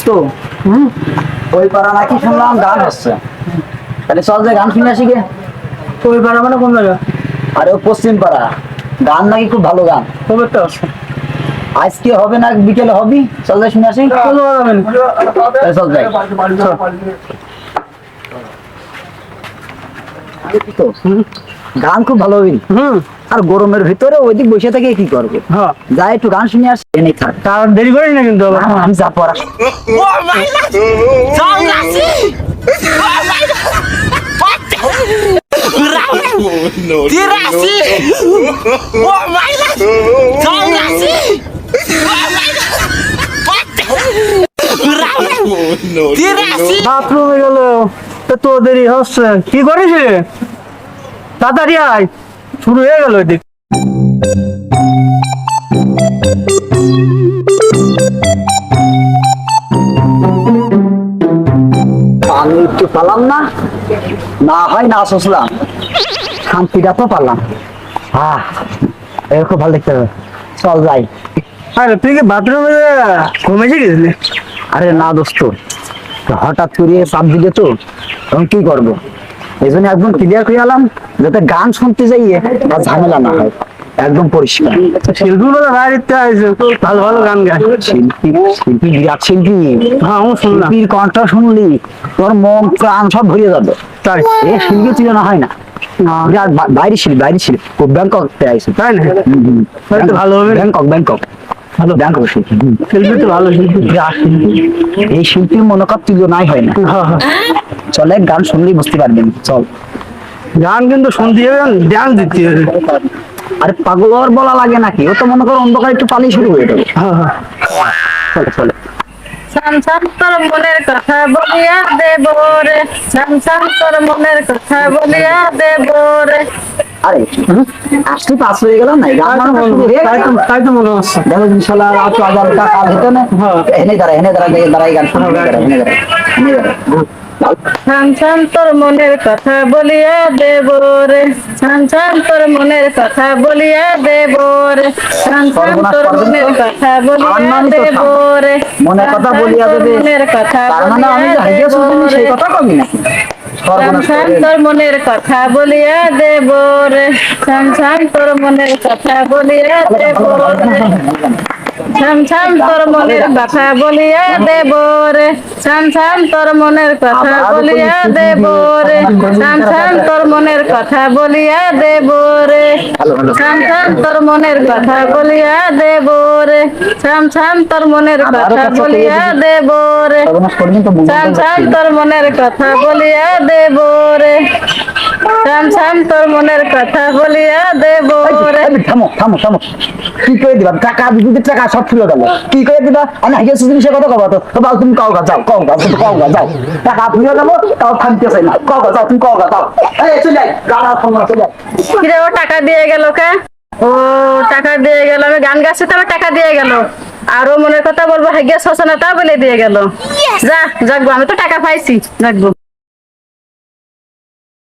দোস্ত, ওই পাড়া নাকি শুনলাম গান হচ্ছে, তাহলে চল যে গান শুনে আসি গে। ওই পাড়া মানে কোন জায়গা? আরে ও পশ্চিম পাড়া, গান নাকি খুব ভালো গান। কবে তো আছে? আজকে হবে না বিকেলে হবি, চল যাই শুনে আসি। চলো যাবেন। তাহলে চল যাই। তো, গান খুব ভালো হবি। আর গরমের ভিতরে ওইদিক বসে থেকে কি করবে? হ্যাঁ, যাই একটু গান শুনে আসি, এনে থাক। তার দেরি করিস না কিন্তু আবার। আমি যা পড়া Tirasi! Oh my god! Tirasi! Oh my god! Tirasi! বাথরুমে গেল তো দেরি হচ্ছে, কি করিস রে? তাড়াতাড়ি আয়, শুরু হয়ে গেল এদিক। আমি একটু পালাম না, না হয় না শুনলাম, শান্তিটা তো পারলাম। এরকম ভালো দেখতে হবে, চল যাই। আরে তুই কি বাথরুমে ঘুমেছি গেছিলি? আরে না দোস্ত, হঠাৎ করে চাপ দিলে তো, তখন কি করবো? এই জন্য একদম ক্লিয়ার করে এলাম, যাতে গান শুনতে যাইয়ে বা ঝামেলা না হয়, একদম পরিষ্কার। শিল্পী বলে বাড়িতে আইছে, ভালো ভালো গান গায়। শিল্পী, শিল্পী বিরাট শিল্পী। হ্যাঁ, আমি শুনলাম। শিল্পীর কণ্ঠ শুনলি তোর মন প্রাণ সব ভরিয়ে যাবে। তাই? এ শিল্পী ছিল না হয় না, বিরাট বাইরে শিল্পী, বাইরে শিল্পী, খুব ব্যাংকক আইছে। তাই না? হয়তো ভালো হবে। ব্যাংকক, ব্যাংকক ভালো, ব্যাংকক শিল্পী। শিল্পী তো ভালো শিল্পী। বিরাট শিল্পী, এই শিল্পীর মনোকার তুলনাই হয় না। হ্যাঁ, হ্যাঁ। চলে গান শুনলেই বুঝতে পারবেন, চল। গান কিন্তু শুনতে হবে, ডান্স দিতে হবে। আরে পাগল আর বলা লাগে নাকি, ও তো মনে করো অন্ধকার একটু পালি শুরু হয়ে যাবে। হ্যাঁ, হ্যাঁ। চলে চলে। সান সান তোর মনের কথা বলিয়া দেব রে, সান সান তোর মনের কথা বলিয়া দেব রে। আরে আসলে পাস হয়ে গেল না, গান মানে শুরু হয়ে গেল। তাই তো মনে হচ্ছে। দেখো ইনশাল্লাহ রাত 1000 কাল হতো না। এনে দাঁড়া, এনে দাঁড়া, দেখে দাঁড়াই গান শোনা, এনে দাঁড়া, এনে দাঁড়া, এনে দাঁড়া। সান সান তোর মনের কথা বলিয়া দেব রে, সান সান তোর মনের কথা বলিয়া দেব রে, সান সান তোর মনের কথা বলিয়া দেব রে, মনের কথা বলিয়া দেবে, মনের কথা তার মানে আমি যে হাইয়া শুনছি সেই কথা কবি নাকি? সান সান তোর মনের কথা বলিয়া দেব রে, সান সান তোর মনের কথা বলিয়া দেব রে, সান সান তোর মনের কথা বলিয়া দেব রে, সান সান তোর মনের কথা বলিয়া দেব রে, সান সান তোর মনের কথা বলিয়া দেব রে, সান সান তোর মনের কথা বলিয়া দেব রে, সান সান তোর মনের কথা বলিয়া দেব রে, সান সান তোর মনের কথা বলিয়া দেব রে, সান সান তোর মনের কথা বলিয়া দেব রে। থামো থামো থামো, কি করে দিবা? টাকা দিদি, টাকা সব ফিরে গেল, কি করে দিবা? আমি হাইয়া শুনছি সে কথা কবা, তো বাবা তুমি কাও গা যাও, কাও গা, তুমি কাও গা যাও, টাকা ফিরে গেল, তাও থামতে চাই না, কাও গা যাও, তুমি কাও গা যাও। এই চলে যাই, গান আর ফোন চলে যাই। কিরে ও টাকা দিয়ে গেল কে? ও টাকা দিয়ে গেল, আমি গান গাচ্ছি তো আমার টাকা দিয়ে গেল, আর ও মনের কথা বলবো হাইয়া শোষণা তা বলে দিয়ে গেল। যা যাকবো, আমি তো টাকা পাইছি, যাকবো।